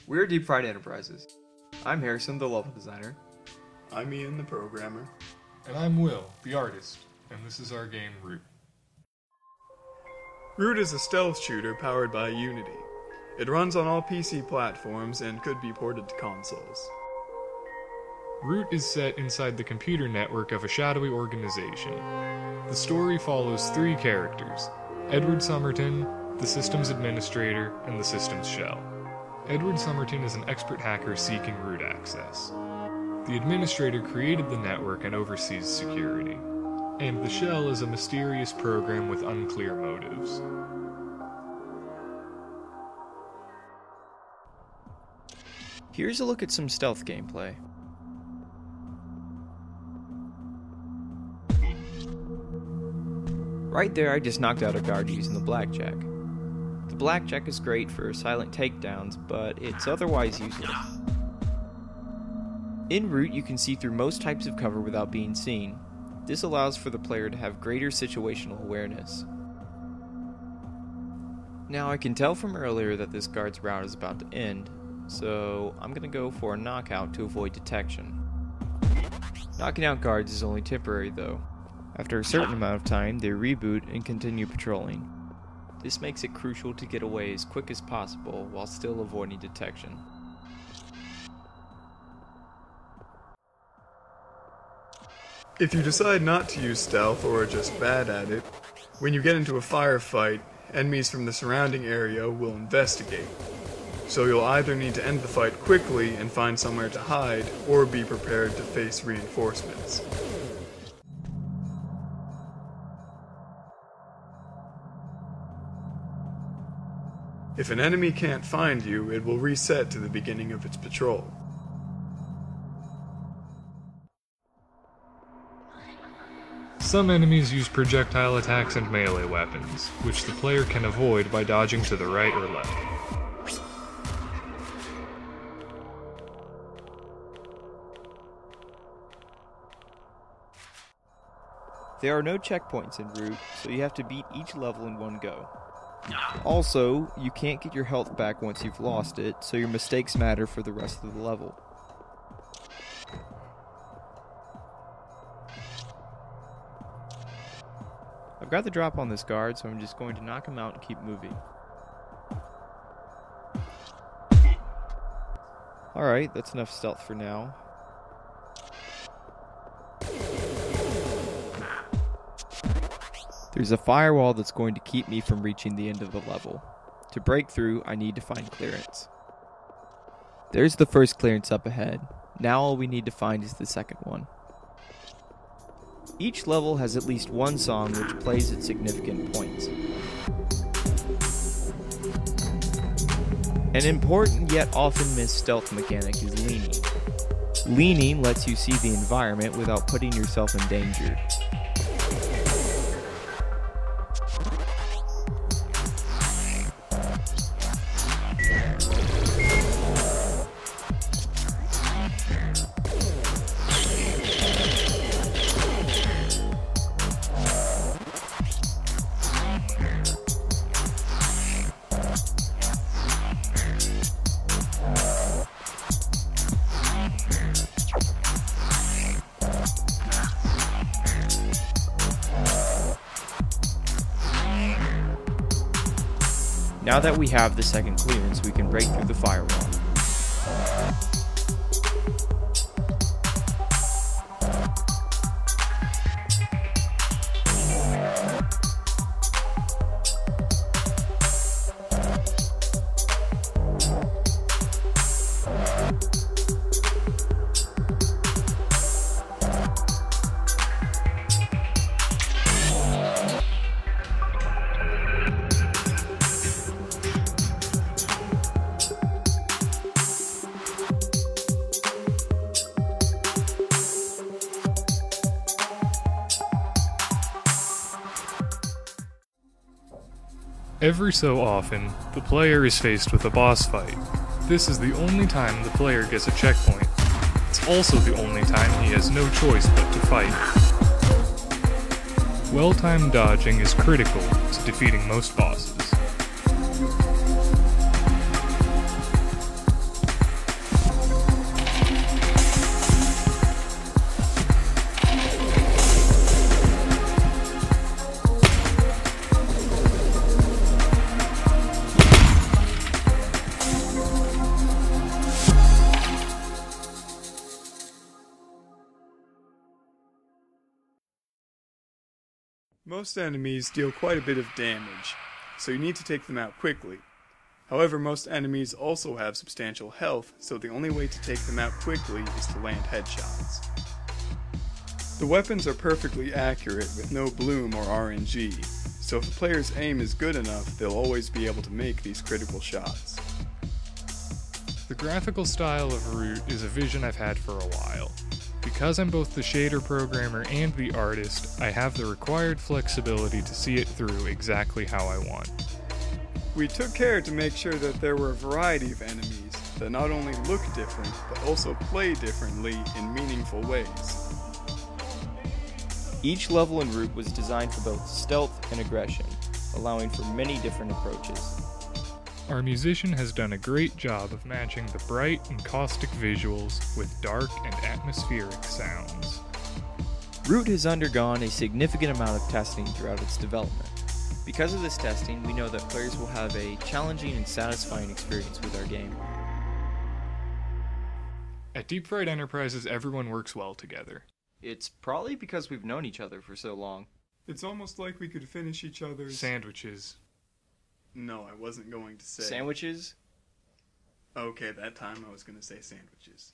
We're Deep Fried Enterprises. I'm Harrison, the level designer. I'm Ian, the programmer. And I'm Will, the artist, and this is our game Root. Root is a stealth shooter powered by Unity. It runs on all PC platforms and could be ported to consoles. Root is set inside the computer network of a shadowy organization. The story follows three characters: Edward Summerton, the systems administrator, and the systems shell. Edward Summerton is an expert hacker seeking root access. The administrator created the network and oversees security. And the shell is a mysterious program with unclear motives. Here's a look at some stealth gameplay. Right there, I just knocked out a guard using the blackjack. The blackjack is great for silent takedowns, but it's otherwise useless. In Root, you can see through most types of cover without being seen. This allows for the player to have greater situational awareness. Now, I can tell from earlier that this guard's route is about to end, so I'm going to go for a knockout to avoid detection. Knocking out guards is only temporary though. After a certain amount of time, they reboot and continue patrolling. This makes it crucial to get away as quick as possible while still avoiding detection. If you decide not to use stealth or are just bad at it, when you get into a firefight, enemies from the surrounding area will investigate. So you'll either need to end the fight quickly and find somewhere to hide, or be prepared to face reinforcements. If an enemy can't find you, it will reset to the beginning of its patrol. Some enemies use projectile attacks and melee weapons, which the player can avoid by dodging to the right or left. There are no checkpoints in Root, so you have to beat each level in one go. Also, you can't get your health back once you've lost it, so your mistakes matter for the rest of the level. I've got the drop on this guard, so I'm just going to knock him out and keep moving. Alright, that's enough stealth for now. There's a firewall that's going to keep me from reaching the end of the level. To break through, I need to find clearance. There's the first clearance up ahead. Now all we need to find is the second one. Each level has at least one song which plays at significant points. An important yet often missed stealth mechanic is leaning. Leaning lets you see the environment without putting yourself in danger. Now that we have the second clearance, we can break through the firewall. Every so often, the player is faced with a boss fight. This is the only time the player gets a checkpoint. It's also the only time he has no choice but to fight. Well-timed dodging is critical to defeating most bosses. Most enemies deal quite a bit of damage, so you need to take them out quickly. However, most enemies also have substantial health, so the only way to take them out quickly is to land headshots. The weapons are perfectly accurate with no bloom or RNG, so if a player's aim is good enough, they'll always be able to make these critical shots. The graphical style of Root is a vision I've had for a while. Because I'm both the shader programmer and the artist, I have the required flexibility to see it through exactly how I want. We took care to make sure that there were a variety of enemies that not only look different, but also play differently in meaningful ways. Each level in Root was designed for both stealth and aggression, allowing for many different approaches. Our musician has done a great job of matching the bright and caustic visuals with dark and atmospheric sounds. Root has undergone a significant amount of testing throughout its development. Because of this testing, we know that players will have a challenging and satisfying experience with our game. At Deep Fried Enterprises, everyone works well together. It's probably because we've known each other for so long. It's almost like we could finish each other's... Sandwiches. No, I wasn't going to say... Sandwiches? Okay, that time I was going to say sandwiches.